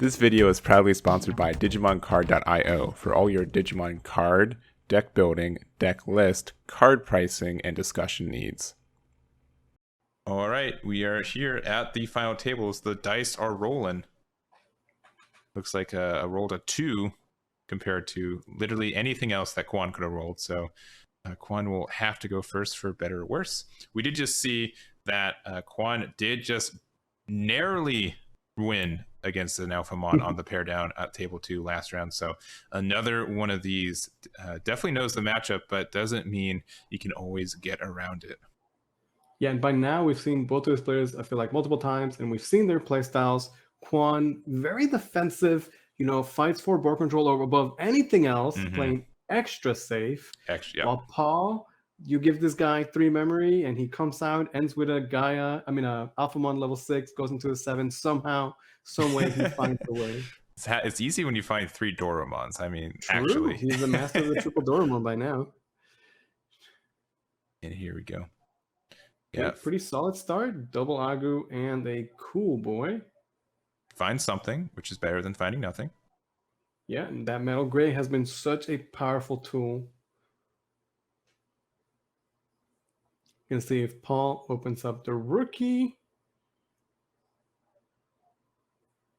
This video is proudly sponsored by DigimonCard.io for all your Digimon card, deck building, deck list, card pricing, and discussion needs. All right, we are here at the final tables. The dice are rolling. Looks like I rolled a 2 compared to literally anything else that Quan could have rolled. So Quan will have to go first for better or worse. We did just see that Quan did just narrowly win against an Alphamon on the pair down at table 2 last round. So another one of these definitely knows the matchup, but doesn't mean you can always get around it. Yeah, and by now we've seen both of those players, I feel like, multiple times, and we've seen their play styles. Quan, very defensive, fights for board control over above anything else, playing extra safe. Actually, yeah. While Paul, you give this guy 3 memory, and he comes out, ends with a Alphamon level 6, goes into a 7 somehow, some way he finds a way. It's easy when you find 3 Doromons. I mean, True. actually. He's the master of the triple Doromon by now. And here we go. Okay, yeah, pretty solid start. Double Agu and a cool boy. Find something, which is better than finding nothing. Yeah, and that metal gray has been such a powerful tool. You can see if Paul opens up the rookie.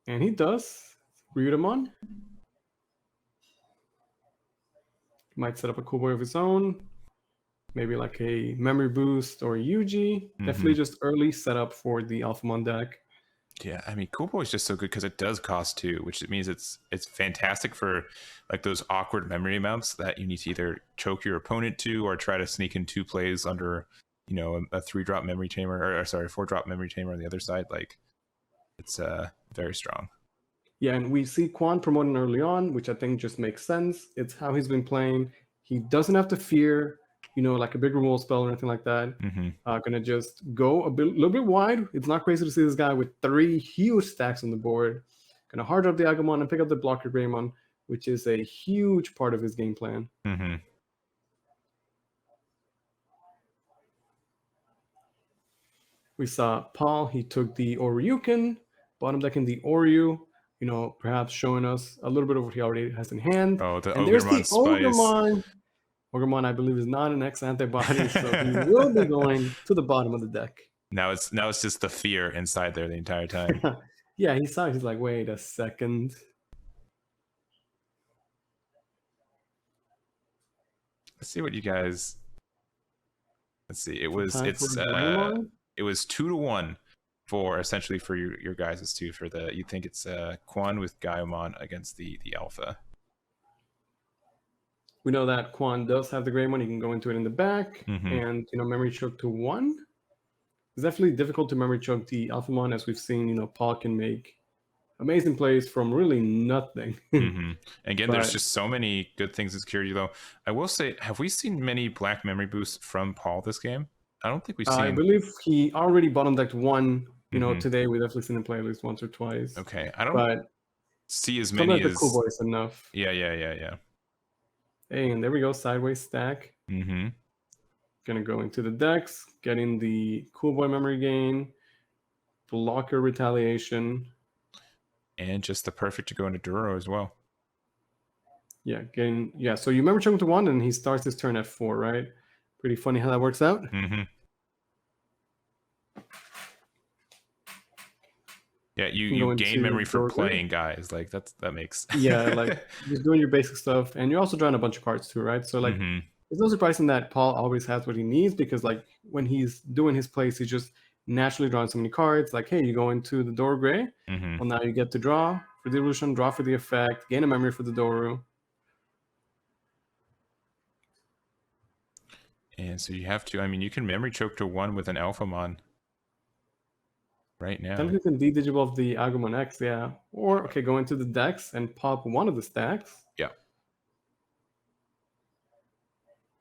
And he does. Ryudamon. Might set up a cool boy of his own. Maybe like a memory boost or Yuji. Definitely just early setup for the Alphamon deck. Yeah, I mean, Cool Boy is just so good because it does cost 2, which means it's fantastic for like those awkward memory amounts that you need to either choke your opponent to or try to sneak in 2 plays under, a 3-drop memory tamer, or sorry, 4-drop memory tamer on the other side. Like, it's very strong. Yeah, and we see Quan promoting early on, which I think just makes sense. It's how he's been playing. He doesn't have to fear, like a big removal spell or anything like that. Gonna just go a little bit wide. It's not crazy to see this guy with 3 huge stacks on the board. Gonna hard up the Agumon and pick up the blocker Gaiomon, which is a huge part of his game plan. We saw Paul. He took the Oryuken, bottom decking the Oryu. Perhaps showing us a little bit of what he already has in hand. Oh, and there's the Ogremon. Ogremon, I believe, is not an X antibody, so he will be going to the bottom of the deck. Now it's just the fear inside there the entire time. Yeah, he saw it. He's like, wait a second. Let's see what you guys. Let's see. It was 2-1 for essentially for your guys' 2 for the. You think it's Quan with Gaiomon against the Alpha. We know that Quan does have the Gaiomon. He can go into it in the back, and memory choke to 1. It's definitely difficult to memory choke the Alphamon, as we've seen. Paul can make amazing plays from really nothing. Again, there's just so many good things in security, though. I will say, have we seen many black memory boosts from Paul this game? I don't think we've seen. I believe he already bottom decked 1. Today we've definitely seen him play at least once or twice. Okay, I don't see as many like as the cool boys enough. Yeah. Hey, and there we go, sideways stack. Gonna go into the decks, getting the cool boy memory gain, blocker retaliation, and just the perfect to go into Duro as well. Yeah, so you remember choking to 1, and he starts his turn at 4, right? Pretty funny how that works out. Yeah, you gain memory for playing guys. Like that makes yeah, like just doing your basic stuff, and you're also drawing a bunch of cards too, right? So like it's no surprising that Paul always has what he needs, because like when he's doing his plays, he's just naturally drawing so many cards. Like, hey, you go into the Doru Gray. Well, now you get to draw for the illusion, draw for the effect, gain a memory for the Doru. And so you have to, you can memory choke to 1 with an Alphamon right now. Then you can de-digivolve the Agumon X, yeah. Or, go into the decks and pop one of the stacks. Yeah.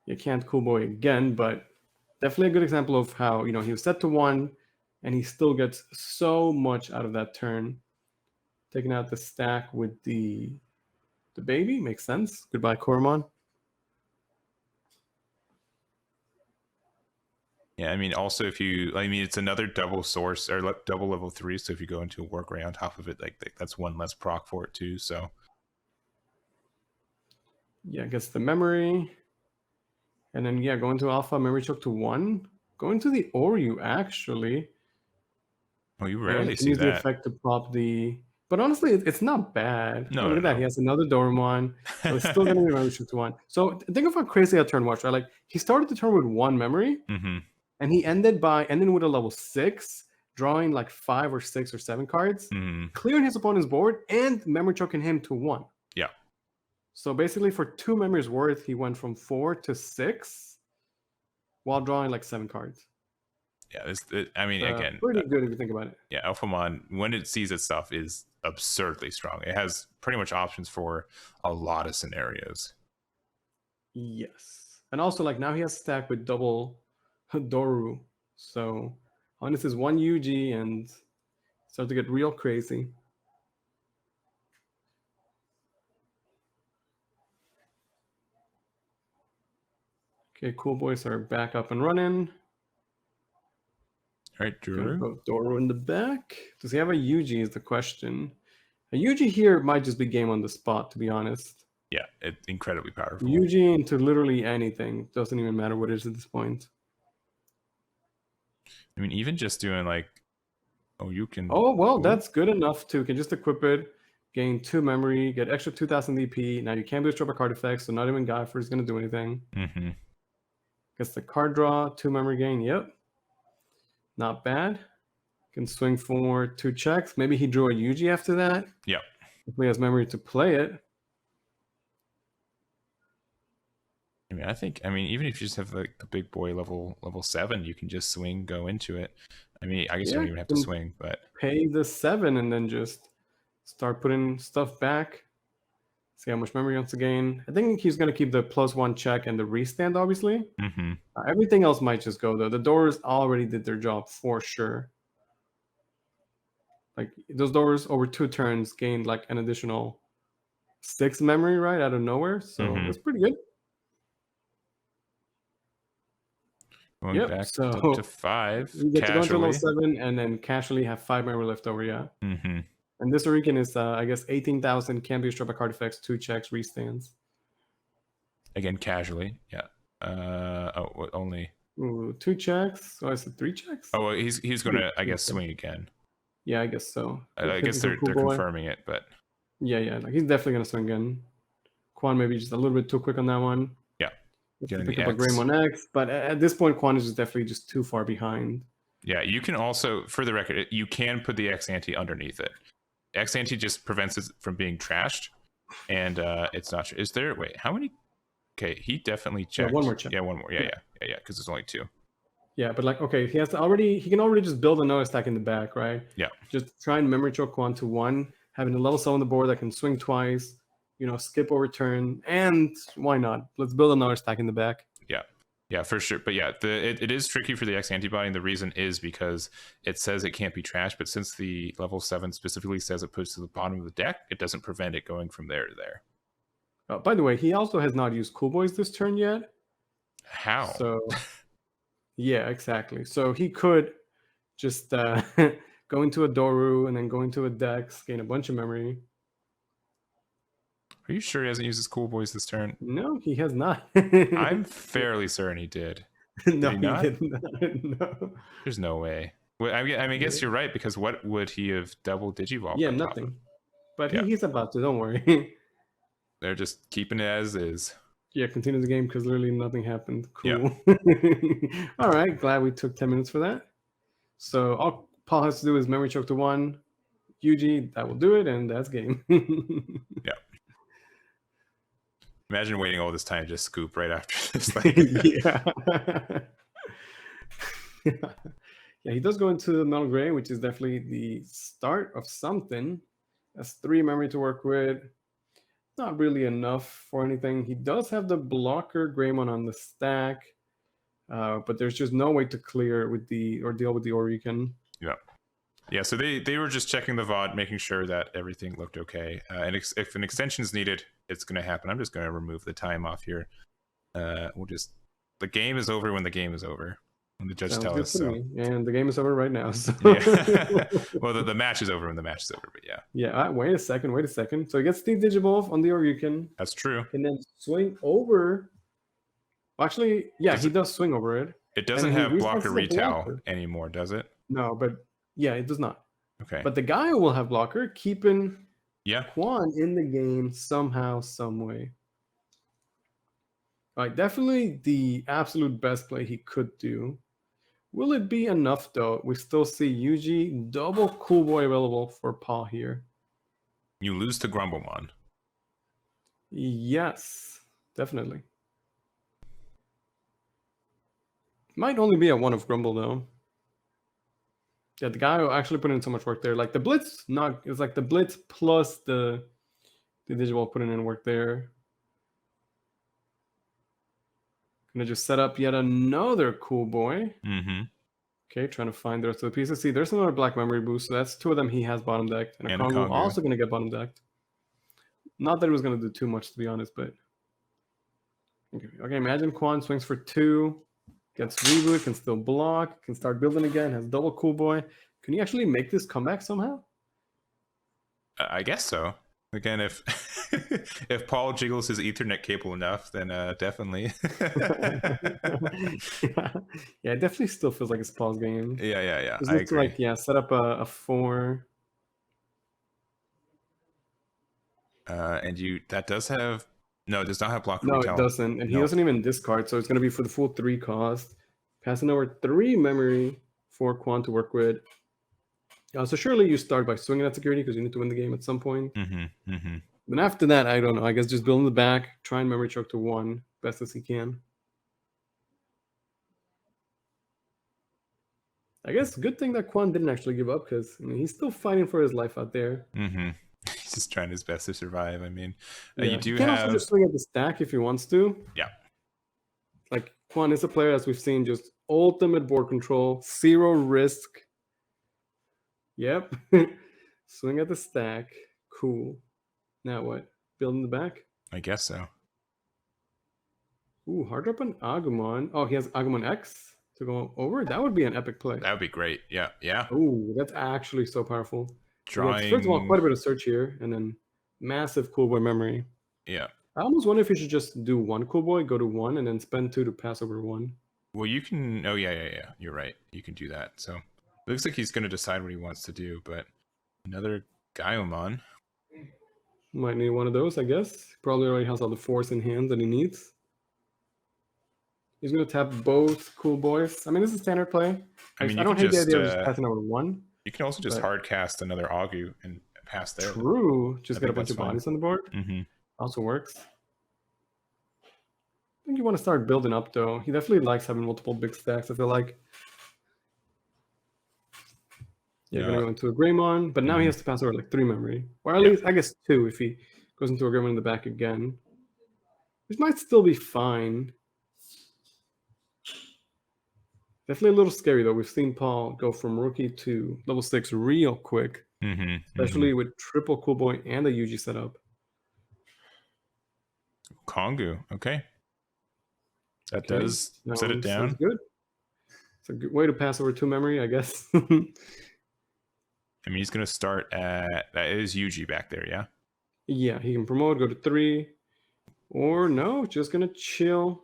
You can't cool boy again, but definitely a good example of how, he was set to 1, and he still gets so much out of that turn. Taking out the stack with the baby makes sense. Goodbye, Koromon. Yeah, I mean, also if you, I mean, it's another double source or double level 3. So if you go into a work ray on top of it, like that's one less proc for it too. So yeah, gets the memory, and then yeah, going to alpha, memory choke to 1. Going to the Oryu actually. oh, you And rarely can see use the that. effect to pop the. But honestly, it's not bad. No, Oh, look no, at that. no. He has another Doraemon. So it's still getting the memory choke to 1. So think of how crazy that turn was, right? Like he started the turn with 1 memory, and he ended with a level 6, drawing like 5 or 6 or 7 cards, clearing his opponent's board and memory choking him to 1. Yeah. So basically, for 2 memories worth, he went from 4 to 6 while drawing like 7 cards. Yeah, I mean, again, pretty good if you think about it. Yeah, Alphamon, when it sees its stuff, is absurdly strong. It has pretty much options for a lot of scenarios. Yes. And also, like, now he has stacked with double Doru. So, on this is 1 UG and start to get real crazy. Okay, cool boys are back up and running. All right, Drew. Doru in the back. Does he have a UG is the question. A UG here might just be game on the spot, to be honest. Yeah, it's incredibly powerful. UG into literally anything. Doesn't even matter what it is at this point. I mean, even just doing like, oh, you can. Oh, well, that's good enough too. You can just equip it, gain 2 memory, get extra 2,000 DP. Now you can't boost a card effects, so not even Gaifer is going to do anything. Gets the card draw, 2 memory gain. Yep. Not bad. Can swing for 2 checks. Maybe he drew a UG after that. Yep. If he has memory to play it. I mean, even if you just have like the big boy level 7, you can just swing, go into it. I mean, I guess you don't even have to swing, but pay the 7 and then just start putting stuff back. See how much memory he wants to gain. I think he's going to keep the +1 check and the restand, obviously. Everything else might just go, though. The doors already did their job for sure. Like, those doors over 2 turns gained like an additional 6 memory, right, out of nowhere. So that's pretty good. Going back up to 5. You get to go into level 7 and then casually have 5 memory left over, yeah. And this Orican is, I guess, 18,000, can be a by card effects, 2 checks, restands. Again, casually, yeah. Only. Ooh, 2 checks. Oh, is it 3 checks? Oh, well, he's going to, I guess, swing again. Yeah, I guess so. I guess they're confirming it, but. Yeah, like he's definitely going to swing again. Quan maybe just a little bit too quick on that one. Yeah. Pick up a Gaiomon X, but at this point, Quan is just definitely just too far behind. Yeah, you can also, for the record, you can put the X ante underneath it. X ante just prevents it from being trashed, and it's not. Is there? Wait, how many? Okay, he definitely checked. Yeah, 1 more check. Yeah, 1 more. Yeah, because there's only 2. Yeah, but like, okay, he can already just build another stack in the back, right? Yeah. Just try and memory choke Quan to 1, having a level 7 on the board that can swing twice, skip over turn, and why not? Let's build another stack in the back. Yeah, for sure. But yeah, it is tricky for the X antibody, and the reason is because it says it can't be trashed, but since the level 7 specifically says it puts to the bottom of the deck, it doesn't prevent it going from there to there. By the way, he also has not used Cool Boys this turn yet. How? So, yeah, exactly. So he could just go into a Doru and then go into a Dex, gain a bunch of memory. Are you sure he hasn't used his Cool Boys this turn? No, he has not. I'm fairly certain he did. No, he did not. No. There's no way. Well, I mean, I guess you're right, because what would he have double Digivolved? Yeah, nothing. But he's about to, don't worry. They're just keeping it as is. Yeah, continue the game because literally nothing happened. Cool. All right, glad we took 10 minutes for that. So all Paul has to do is memory choke to 1. UG, that will do it, and that's game. Yeah. Imagine waiting all this time to just scoop right after this. Yeah, he does go into the Metal Gray, which is definitely the start of something. That's 3 memory to work with. Not really enough for anything. He does have the blocker Gaiomon on the stack, but there's just no way to clear with or deal with the Orican. Yeah, so they were just checking the VOD, making sure that everything looked okay. And if an extension is needed, it's going to happen. I'm just going to remove the time off here. The game is over when the game is over. When the judge Sounds tell good us to so. me. And the game is over right now. So. Yeah. Well, the match is over when the match is over, but yeah. Yeah, wait a second. So he gets the Digivolve on the Oryuken. That's true. Can then swing over. Actually, yeah, Does he does swing over it. It doesn't And then he have blocker resets the retail blocker. anymore, does it? No, but yeah, it does not. Okay. But the Gaio will have blocker, keeping Yeah. Quan in the game somehow, some way. All right, definitely the absolute best play he could do. Will it be enough though? We still see Yuji double Cool Boy available for Paul here. You lose to Grumblemon. Yes, definitely. Might only be a one of Grumble though. Yeah, the guy will actually put in so much work there. Like the Blitz, it's like the Blitz plus the Digivolve putting in work there. Gonna just set up yet another Cool Boy. Mm-hmm. Okay, trying to find the rest of the pieces. See, there's another Black Memory Boost, so that's two of them he has bottom decked. And a Kongo also gonna get bottom decked. Not that it was gonna do too much, to be honest, but okay. Imagine Quan swings for 2, gets reboot, can still block, can start building again, has double Cool Boy. Can he actually make this comeback somehow? I guess so. Again, if if Paul jiggles his Ethernet cable enough, then definitely. Yeah, it definitely still feels like it's Paul's game. Yeah. I agree. Like, set up a 4. And that does have it does not have blocker No, retail. it doesn't, and he doesn't even discard, so it's going to be for the full 3 cost. Passing over 3 memory for Quan to work with. So surely you start by swinging at security because you need to win the game at some point. Then after that, I don't know. I guess just build in the back, try and memory choke to 1 best as he can. I guess good thing that Quan didn't actually give up because he's still fighting for his life out there. He's just trying his best to survive. I mean, you can also just swing at the stack if he wants to. Yeah. Like Quan is a player, as we've seen, just ultimate board control, 0 risk. Yep. Swing at the stack. Cool. Now what? Build in the back? I guess so. Ooh, hard drop on Agumon. Oh, he has Agumon X to go over? That would be an epic play. That would be great. Yeah. Ooh, that's actually so powerful. Drawing... First of all, quite a bit of search here, and then massive Cool Boy memory. Yeah. I almost wonder if you should just do 1 Cool Boy, go to 1, and then spend 2 to pass over 1. Well, you can... Oh, yeah. You're right. You can do that. So, it looks like he's going to decide what he wants to do, but another Gaiomon. Might need one of those, I guess. Probably already has all the force in hand that he needs. He's going to tap both Cool Boys. I mean, this is standard play. I don't hate the idea of just passing over 1. You can also just hard cast another Augu and pass there. True. Just get a bunch of bodies on the board. Also works. I think you want to start building up, though. He definitely likes having multiple big stacks, I feel like. Yeah, going to go into a Greymon, but now he has to pass over like 3 memory. Or at least, I guess 2 if he goes into a Greymon in the back again. Which might still be fine. Definitely a little scary, though. We've seen Paul go from rookie to level 6 real quick. Especially with triple Cool Boy and the Yuji setup. Kongu, okay. That does set it down. Good. It's a good way to pass over 2 memory, I guess. I mean, he's going to start at... That is Yuji back there, yeah? Yeah, he can promote, go to 3. Or no, just going to chill.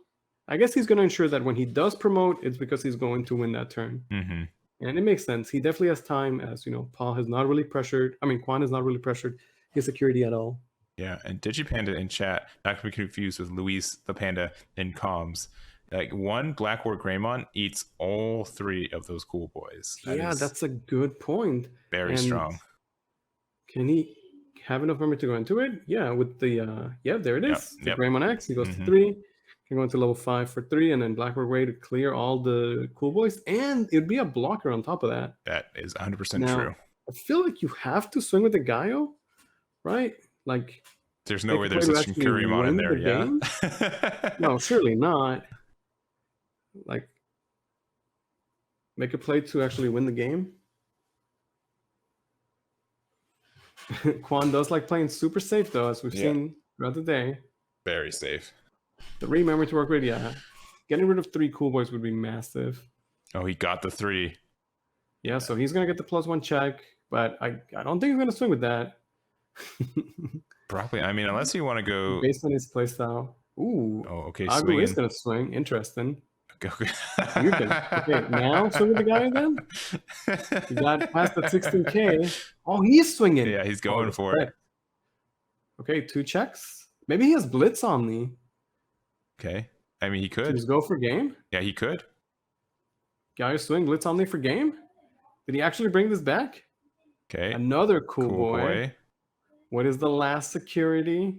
I guess he's going to ensure that when he does promote, it's because he's going to win that turn. And it makes sense. He definitely has time, as, Paul has not really pressured. I mean, Quan is not really pressured his security at all. Yeah, and Digipanda in chat, not to be confused with Luis the Panda in comms. Like, 1 Blackboard Greymon eats all 3 of those Cool Boys. That's a good point. Very strong. Can he have enough memory to go into it? Yeah, with the there it is. The Greymon X, he goes to 3. Can go into level 5 for 3, and then Blackboard Way to clear all the Cool Boys, and it'd be a blocker on top of that. That is 100% true. I feel like you have to swing with the Gaio, right? Like, there's no way there's a Zackery in there, yeah? No, surely not. Like, make a play to actually win the game. Quan does like playing super safe, though, as we've seen throughout the day. Very safe. 3 memory to work with, Getting rid of 3 Cool Boys would be massive. Oh, he got the 3. Yeah, so he's gonna get the +1 check, but I don't think he's gonna swing with that. Probably. I mean, unless you want to go based on his playstyle. Ooh. Oh, okay, Aandroidd swinging. is gonna swing. Interesting. Okay. You can. Okay, now swing with the guy again. He got past that 16K. Oh, he's swinging. Yeah, he's going for it. Okay, 2 checks. Maybe he has Blitz Omni. Okay. I mean, he could. Just go for game? Yeah, he could. Guy swing Blitz Omni for game? Did he actually bring this back? Okay. Another cool boy. What is the last security?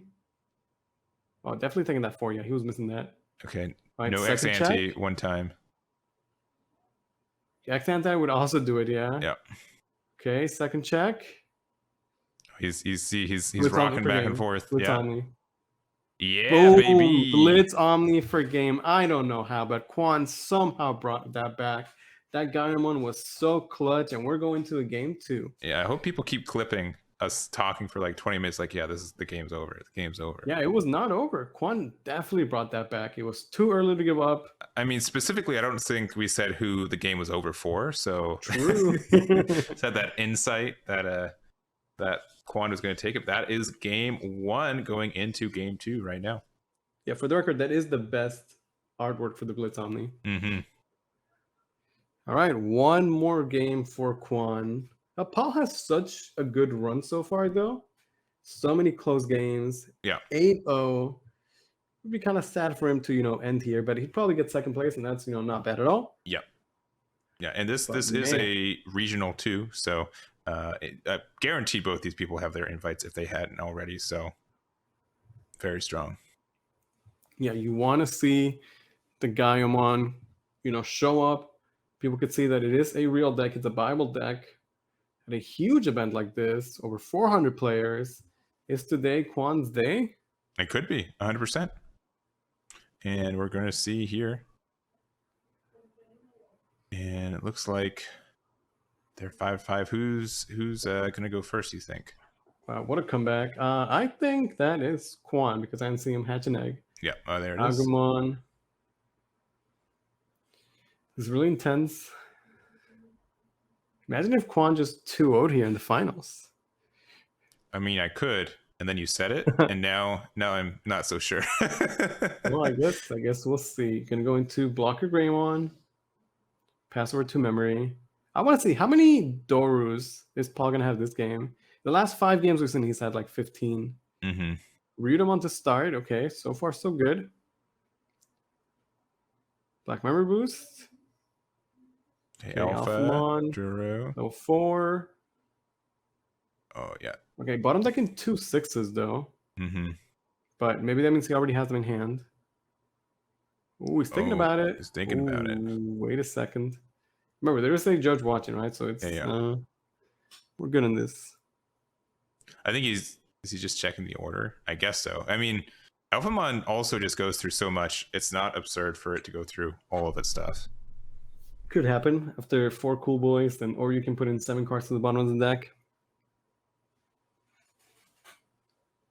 Oh, definitely taking that 4. Yeah, he was missing that. Okay. Right, no X-ante one time. X-ante would also do it, yeah. Yeah. Okay, second check. He's rocking back and forth. Blitz yeah. Omni. Yeah, boom, baby. Blitz Omni for game. I don't know how, but Quan somehow brought that back. That Gaiomon was so clutch, and we're going to a game 2. Yeah, I hope people keep clipping us talking for like 20 minutes. Like, yeah, the game's over. The game's over. Yeah, it was not over. Quan definitely brought that back. It was too early to give up. I mean, specifically, I don't think we said who the game was over for. So true. Said that insight that Quan was going to take it. That is game 1 going into game 2 right now. Yeah, for the record, that is the best artwork for the Blitz Omni. Mm-hmm. All right, one more game for Quan. Paul has such a good run so far, though. So many close games. Yeah. 8-0. Would be kind of sad for him to, end here, but he'd probably get second place, and that's, not bad at all. Yep. Yeah, and this is a regional too, so I guarantee both these people have their invites if they hadn't already. So very strong. Yeah, you want to see the Gaiomon, show up. People could see that it is a real deck. It's a Bible deck. At a huge event like this, over 400 players, is today Quan's day? It could be 100%. And we're going to see here. And it looks like they're 5-5. Who's going to go first, you think? Wow, what a comeback. I think that is Quan, because I didn't see him hatch an egg. Yeah, there it is. Agumon. This is really intense. Imagine if Quan just 2-0'd here in the finals. I mean, I could, and then you said it, and now I'm not so sure. Well, I guess we'll see. Gonna go into blocker Gaiomon. Pass over to memory. I want to see how many Dorus is Paul gonna have this game. The last 5 games we've seen, he's had like 15. Mm-hmm. Ryudamon to start. Okay, so far so good. Black memory boost. Okay, Alphamon. Drew. Level 4. Oh yeah. Okay, bottom deck in 2 6s though. Mm-hmm. But maybe that means he already has them in hand. Ooh, he's thinking about it. He's thinking about it. Wait a second. Remember, there is a judge watching, right? So it's we're good in this. I think is he just checking the order? I guess so. I mean, Alphamon also just goes through so much. It's not absurd for it to go through all of its stuff. Could happen after 4 cool boys, then or you can put in 7 cards to the bottom of the deck.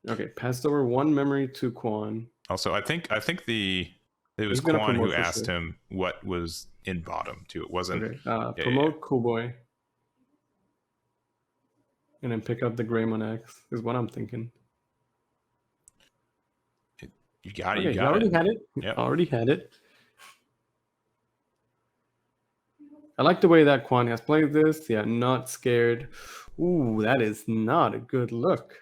Okay, passed over 1 memory to Quan. Also, I think it was Quan who asked him what was in bottom too. It wasn't. Okay. Promote cool boy, and then pick up the Gaiomon X is what I'm thinking. You got it. Okay, you got already it. had it. Yep. Already had it. I like the way that Quan has played this. Yeah, not scared. Ooh, that is not a good look.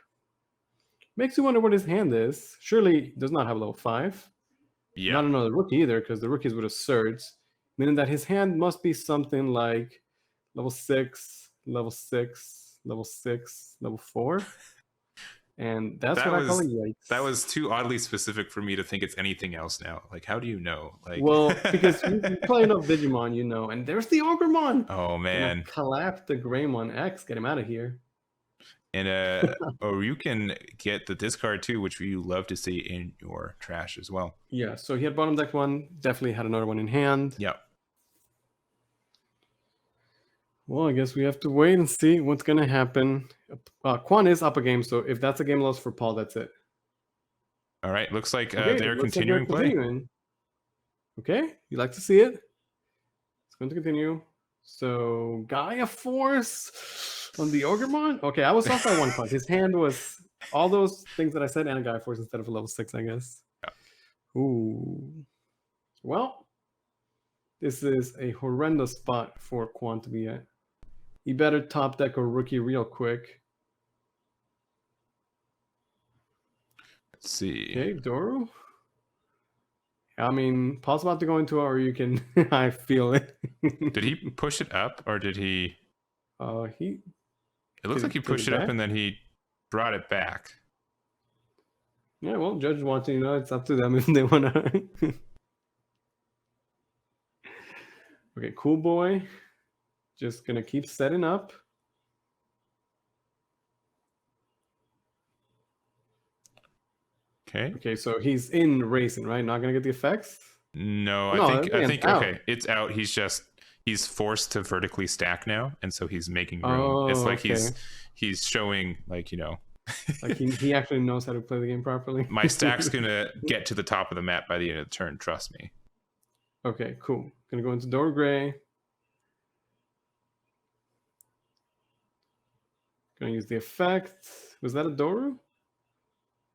Makes you wonder what his hand is. Surely he does not have level 5. Yeah. Not another rookie either, because the rookies would have surged. Meaning that his hand must be something like level 6, level 6, level 6, level 4. And that's what I call a yikes. That was too oddly specific for me to think it's anything else now. Like, how do you know? Like, well, because you play enough Digimon, and there's the Ogremon. Oh man! Collapse the Gaiomon X, get him out of here. And or you can get the discard too, which you love to see in your trash as well. Yeah, so he had bottom deck 1, definitely had another one in hand. Yep. Well, I guess we have to wait and see what's going to happen. Quan is up a game, so if that's a game loss for Paul, that's it. All right, looks like they're continuing play. Okay, you like to see it? going to continue. So Gaia Force on the Ogremon. Okay, I was off by 1 point. His hand was all those things that I said and Gaia Force instead of a level 6, I guess. Yeah. Ooh. Well, this is a horrendous spot for Quan to be at. He better top deck a rookie real quick. Let's see. Okay, Doru. I mean, Paul's about to go into it, or you can. I feel it. Did he push it up, or did he? It looks like he pushed it up and then he brought it back. Yeah, well, judges want to, it's up to them if they want to. Okay, cool boy. Just gonna keep setting up. Okay. Okay, so he's in racing, right? Not gonna get the effects? No, I think okay, it's out. He's forced to vertically stack now, and so he's making room. It's like he's showing, like, like he actually knows how to play the game properly. My stack's gonna get to the top of the map by the end of the turn, trust me. Okay, cool. Gonna go into Door Gray. Gonna use the effect. Was that a Doru?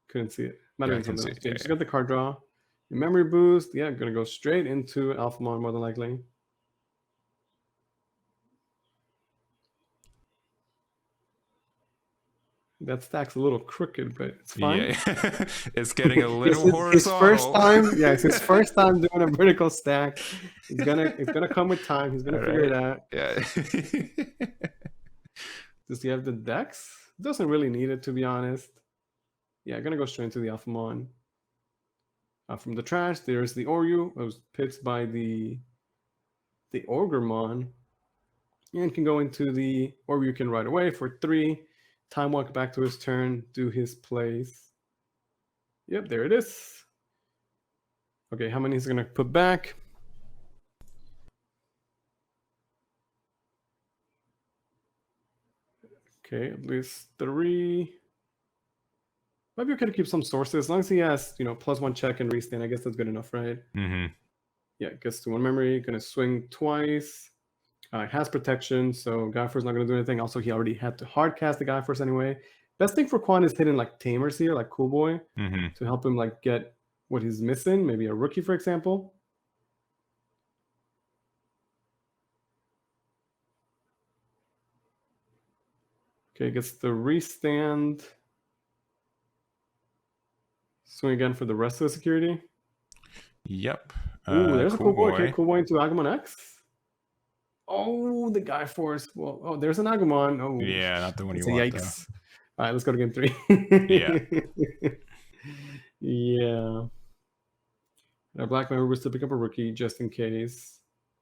Couldn't see it. Might have been something else. Okay, just got the card draw. The memory boost. Yeah, gonna go straight into Alphamon more than likely. That stack's a little crooked, but it's fine. Yeah. It's getting a little horizontal. His first time, it's his first time doing a vertical stack. It's gonna come with time. He's gonna figure it out. Yeah. Does he have the dex? Doesn't really need it, to be honest. Yeah, gonna go straight into the Alphamon. From the trash, there's the Oryu. It was picked by the Ogremon. And can go into the Oryukin right away for 3. Time walk back to his turn, do his plays. Yep, there it is. Okay, how many is he gonna put back? Okay, at least 3. Might be okay to keep some sources. As long as he has, +1 check and restand, I guess that's good enough, right? Mm-hmm. Yeah, gets to 1 memory, gonna swing twice. It has protection, so Gaia Force not going to do anything. Also, he already had to hard cast the Gaia Force anyway. Best thing for Quan is hitting like Tamers here, like Cool Boy, to help him like get what he's missing. Maybe a rookie, for example. Okay, gets the restand. Swing again for the rest of the security. Yep. Ooh, there's a Cool Boy. Okay, Cool Boy into Agumon X. Oh, the Gaia Force. Well, there's an Agumon. Oh, yeah, not the one you want. Yikes. All right, let's go to game 3. Yeah. Yeah. Our black member was to pick up a rookie just in case.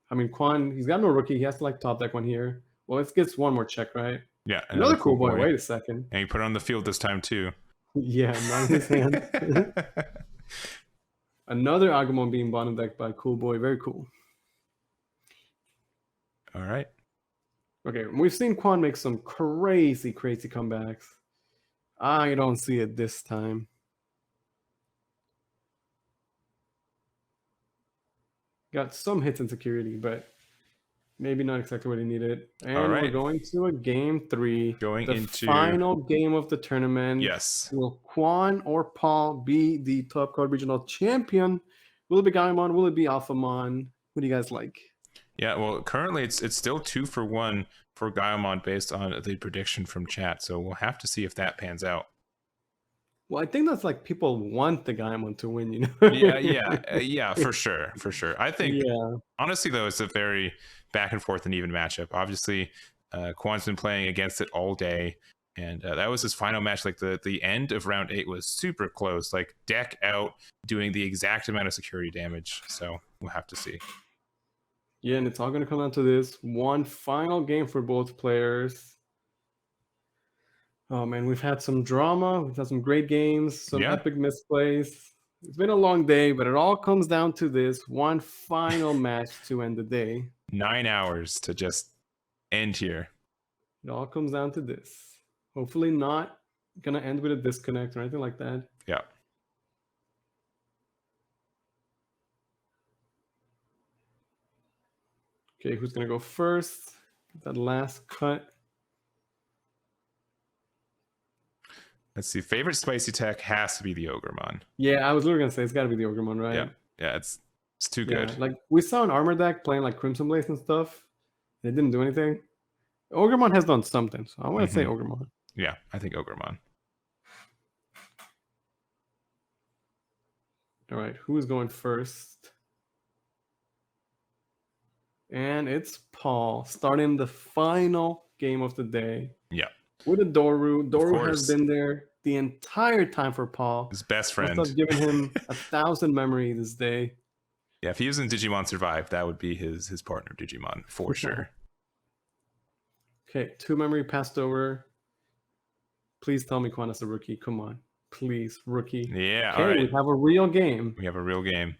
I mean, Quan, he's got no rookie. He has to like top deck one here. Well, it gets 1 more check, right? Yeah. Another Cool Boy. Wait a second. And he put it on the field this time too. Yeah, not in his hand. Another Agumon being bottom decked by Cool Boy. Very cool. All right. Okay, we've seen Quan make some crazy comebacks. I don't see it this time. Got some hits in security, but maybe not exactly what he needed. And we're going to a game 3. The final game of the tournament. Yes. Will Quan or Paul be the top card regional champion? Will it be Gaiomon? Will it be Alphamon? What do you guys like? Yeah, well, currently it's still 2-for-1 for Gaiomon based on the prediction from chat. So we'll have to see if that pans out. Well, I think that's like people want the Gaiomon to win, Yeah, for sure. I think, honestly, though, it's a very back and forth and even matchup. Obviously, Quan's been playing against it all day, and that was his final match. Like the end of round 8 was super close, like deck out, doing the exact amount of security damage. So we'll have to see. Yeah, and it's all going to come down to this one final game for both players. Oh, man, we've had some drama. We've had some great games, some epic misplays. It's been a long day, but it all comes down to this one final match to end the day. 9 hours to just end here. It all comes down to this. Hopefully not going to end with a disconnect or anything like that. Yeah. Okay, who's gonna go first? That last cut. Let's see. Favorite spicy tech has to be the Ogremon. Yeah, I was literally gonna say it's got to be the Ogremon, right? Yeah, it's too good. Like we saw an armor deck playing like Crimson Blaze and stuff. It didn't do anything. Ogremon has done something, so I want to say Ogremon. Yeah, I think Ogremon. All right, who is going first? And it's Paul, starting the final game of the day. Yeah. With a Doru. Doru has been there the entire time for Paul. His best friend. Must have given him 1,000 memories this day. Yeah, if he was in Digimon Survive, that would be his partner Digimon for sure. Okay, 2 memory passed over. Please tell me Quan is a rookie. Come on. Please, rookie. Yeah, okay, all right. We have a real game. We have a real game.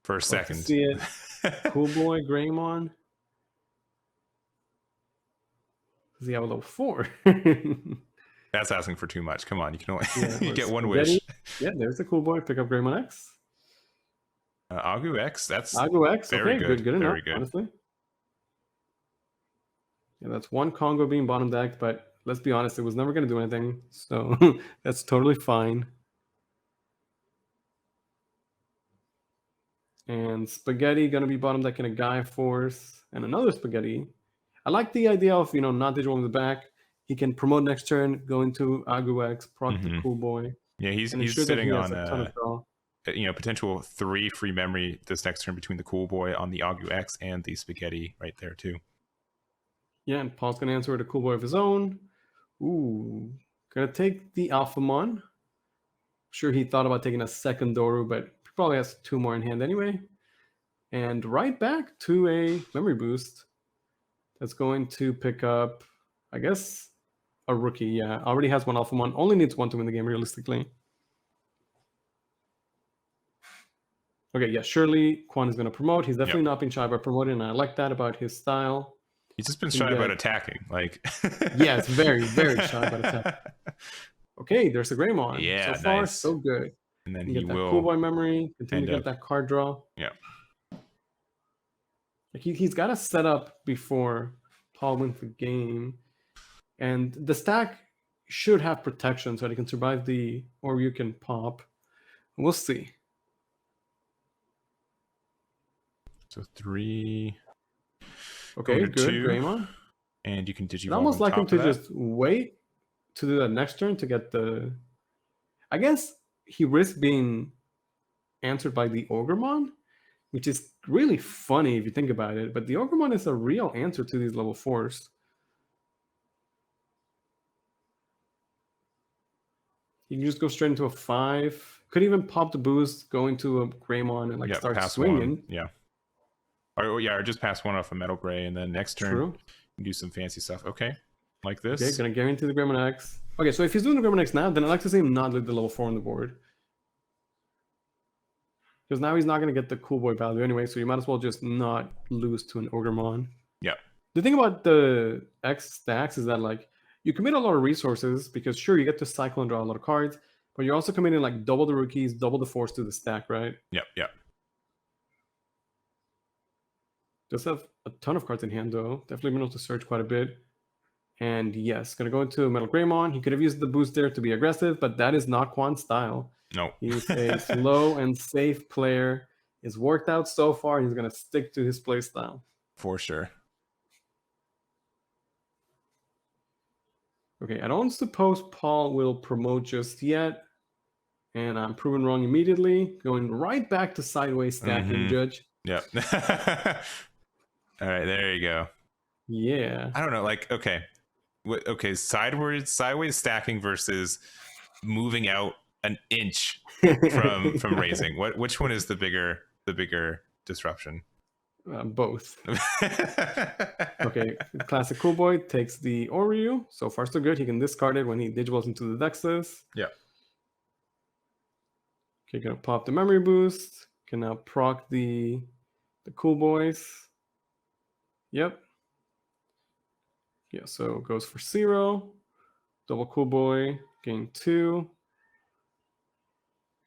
For a second. See it. Cool boy, Gaiomon. Does he have a level 4? That's asking for too much. Come on, you can only you get one wish. Yeah, there's the cool boy. Pick up Gaiomon X. Agu X. That's Agu X. Very okay, good. Good enough. Very good. Honestly. Yeah, that's one Congo being bottom decked, but let's be honest, it was never going to do anything. So that's totally fine. And Spaghetti going to be bottom decking a Gaia Force and another Spaghetti. I like the idea of, not Digimon in the back. He can promote next turn, go into Agu X, proc the cool boy. Yeah, he's sitting on potential 3 free memory this next turn between the cool boy on the Agu X and the Spaghetti right there too. Yeah, and Paul's gonna answer with a cool boy of his own. Ooh, gonna take the Alphamon. I'm sure he thought about taking a second Doru, but he probably has 2 more in hand anyway. And right back to a memory boost. That's going to pick up, I guess, a rookie. Yeah, already has 1 Alphamon. Only needs 1 to win the game, realistically. Okay, yeah, surely Quan is going to promote. He's definitely not being shy about promoting, and I like that about his style. He's just been shy about attacking. Yeah, it's very, very shy about attacking. Okay, there's a Gaiomon. Yeah, so far, nice. so good. And then you he get that will cool boy memory, continue to get that card draw. Yeah. Like he's got to set up before Paul wins the game. And the stack should have protection so that he can survive or you can pop. We'll see. So 3. Okay, good. 2, Gaiomon. And you can Digimon. It's almost like him to just wait to do that next turn to get the. I guess he risks being answered by the Ogremon, which is really funny if you think about it. But the Ogremon is a real answer to these level 4s. You can just go straight into a 5. Could even pop the boost, go into a Gaiomon, and start swinging. 1. Yeah. Or just pass 1 off a Metal Gray, and then next turn True. you can do some fancy stuff. Okay, like this. Okay, gonna guarantee the Gaiomon X. Okay, so if he's doing the Gaiomon X now, then I'd like to see him not leave the level 4 on the board. Because now he's not going to get the cool boy value anyway, so you might as well just not lose to an Ogremon. Yeah. The thing about the X stacks is that you commit a lot of resources because sure, you get to cycle and draw a lot of cards, but you're also committing double the rookies, double the force to the stack, right? Yeah. Does have a ton of cards in hand though. Definitely been able to search quite a bit. And yes, going to go into Metal Gaiomon. He could have used the boost there to be aggressive, but that is not Quan's style. No. He's a slow and safe player. It's worked out so far. He's going to stick to his play style. For sure. Okay, I don't suppose Paul will promote just yet. And I'm proven wrong immediately. Going right back to sideways stacking, Judge. Yep. All right, there you go. Yeah. I don't know, okay, sideways stacking versus moving out an inch from raising. Which one is the bigger disruption? Both. Okay, classic cool boy takes the Oryu. So far so good. He can discard it when he digivolves into the Dexys. Yeah. Okay, gonna pop the memory boost. Can now proc the cool boys. Yep. Yeah, so goes for 0. Double cool boy, gain 2.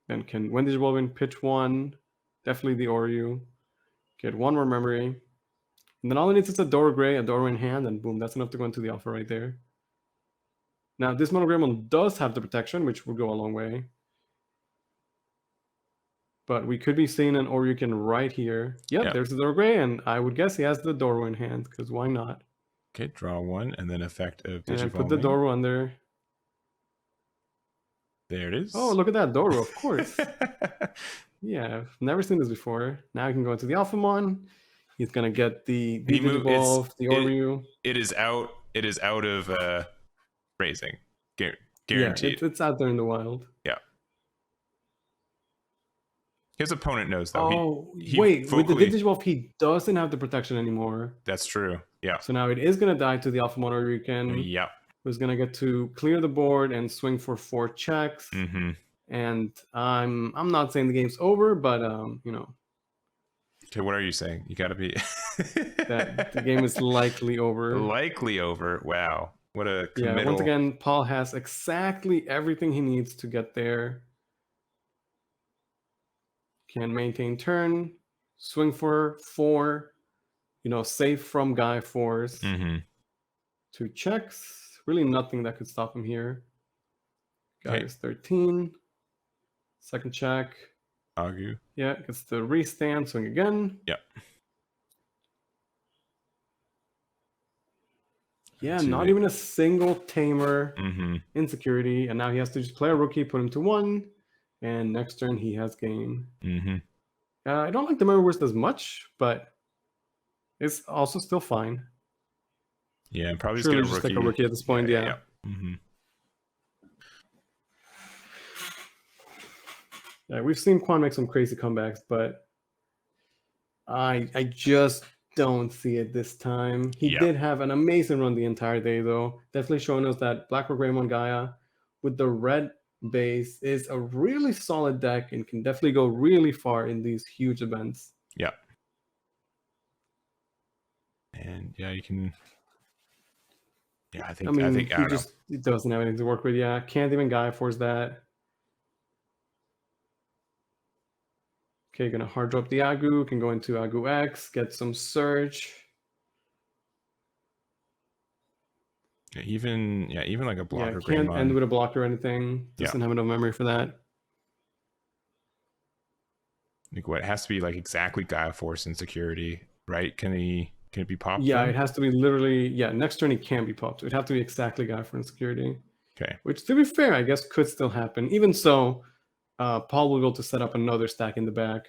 Then can when digivolve in pitch 1. Definitely the Oryu. Get 1 more memory. And then all it needs is a Doro Gray, a Doro in hand, and boom, that's enough to go into the alpha right there. Now, this Mono Greymon does have the protection, which will go a long way. But we could be seeing an Oryukin right here. Yep, there's the Doro Gray, and I would guess he has the Doro in hand, because why not? Okay, draw one, and then effect of Digivolving. And put the Doro under. There it is. Oh, look at that Doro, of course. Yeah, I've never seen this before. Now he can go into the Alphamon. He's gonna get the Digivolve, the Oryu. It is out of raising. Guaranteed. Yeah, it's out there in the wild. Yeah. His opponent knows though. Oh, wait, with the Digivolve, he doesn't have the protection anymore. That's true. Yeah. So now it is gonna die to the Alphamon Oryukin. Yeah. Who's gonna get to clear the board and swing for 4 checks. Mm-hmm. And I'm not saying the game's over, but you know. Okay, what are you saying? You gotta be that the game is likely over. Likely over. Wow. What a committal. Yeah, once again, Paul has exactly everything he needs to get there. Can maintain turn, swing for 4, you know, safe from Guy Force. 2 checks. Really nothing that could stop him here. Guy is 13. Second check. Agu. Yeah, gets the restand, swing again. Yep. Yeah, not even a single tamer in security. And now he has to just play a rookie, put him to 1. And next turn he has game. I don't like the Memory Worst as much, but it's also still fine. Yeah, probably just like a rookie at this point. Yeah. Yeah, we've seen Quan make some crazy comebacks, but I just don't see it this time. He did have an amazing run the entire day, though. Definitely showing us that Black Greymon Gaia with the red base is a really solid deck and can definitely go really far in these huge events. Yeah. And yeah, you can. Yeah, I think he doesn't have anything to work with. Yeah, can't even Gaia Force that. Okay, gonna hard drop the Agu, can go into Agu X, get some Surge. Yeah, even like a blocker. Can't end with a blocker or anything. Doesn't have enough memory for that. Like what? It has to be like exactly Gaia Force and security, right? Can it be popped? Yeah, it has to be literally. Yeah, next turn he can be popped. It'd have to be exactly Gaia Force and security. Okay. Which, to be fair, I guess could still happen. Even so. Paul will go to set up another stack in the back.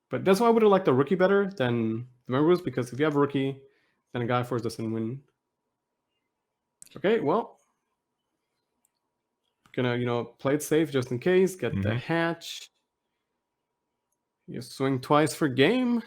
But that's why I would have liked the rookie better than the Memories, because if you have a rookie, then a Gaia Force doesn't win. Okay, well. Gonna, play it safe just in case. Get the hatch. You swing twice for game.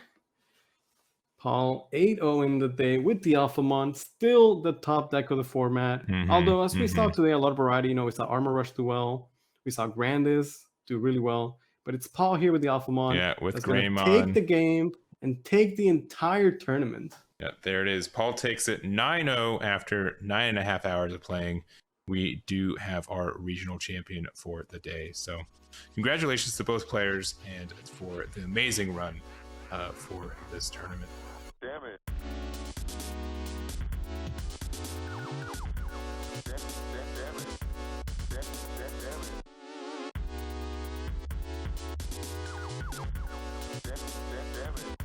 Paul 8-0 in the day with the Alphamon, still the top deck of the format. Although, as we saw today, a lot of variety. We saw Armor Rush do well. We saw Grandis do really well. But it's Paul here with the Alphamon. Yeah, with Gaiomon. Take the game and take the entire tournament. Yeah, there it is. Paul takes it 9-0 after 9.5 hours of playing. We do have our regional champion for the day. So congratulations to both players and for the amazing run for this tournament. Damn it. Damn it.